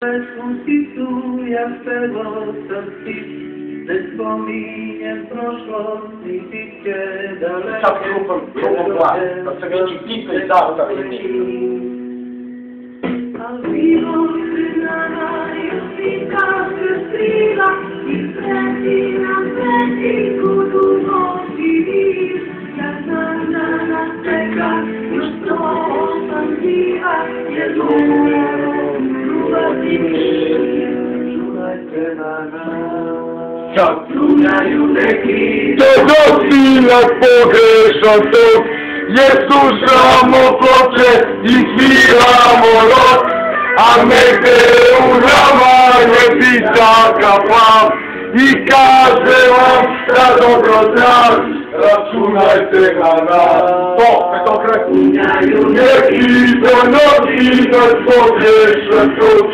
Konstitucja swego serca, ze wspomnieniem proszłości bliskie daleko. Czas grupą plan, to sobie ci piłkę i dał tak A vivo sygnana już i każdy strila, i kręci na kręci ku duchości wir. Jak na czeka, już to sądziła, To do chwila pogrzeszam to, Jezus samopocze i chwila molot, a my udawanie pitaka Pan i każe wam za dobro nas, raczunajcie na nas. To kresu. Niech do nocy nas pogrzeszam to,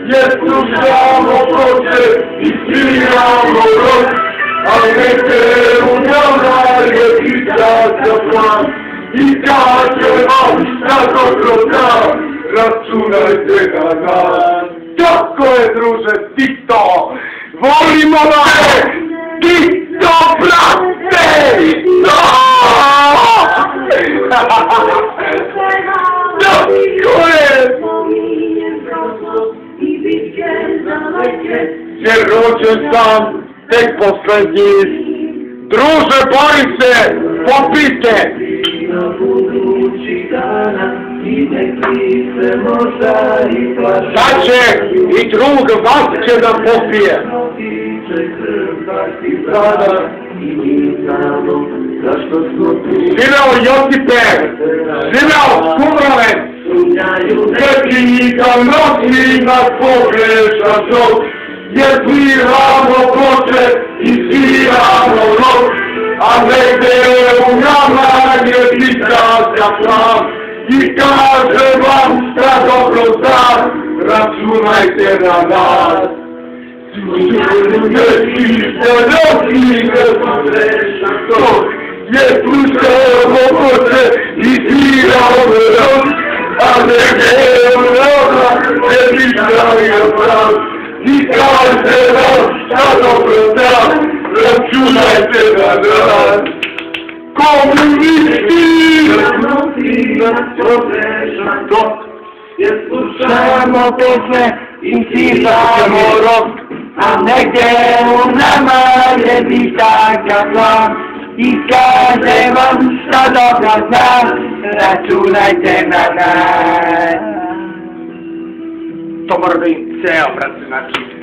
Jezus samopocze i chwila molot, a my udawanie pitaka Pan i każe wam za dobro nas, računajte na nas. Tako je, druže, Tito! Volimo vas! Tito, brate! Tito! Tako je! Jer rođen sam tek poslednji. Druže, boj se! Popite! Daće i drug vas će da popije. Živeo Josipe, živeo Kumrovec, Svetlika noći nas pogreša zov, jer sviramo ploče i sviramo rok, a negde u nama je pisaća plan. I kaže vam šta dobro zna, računajte na nas. Je slušamo poče i sviramo rok, a negde u nama je pisaća plan. I kaže vam šta dobro zna, računajte na nas. Komunisti! Slušamo posle i sviramo rok, a negdje u nama je pitaka plan. I kaže vam šta dobro zna, računajte na nas. To mora da im ceo, brate, znači.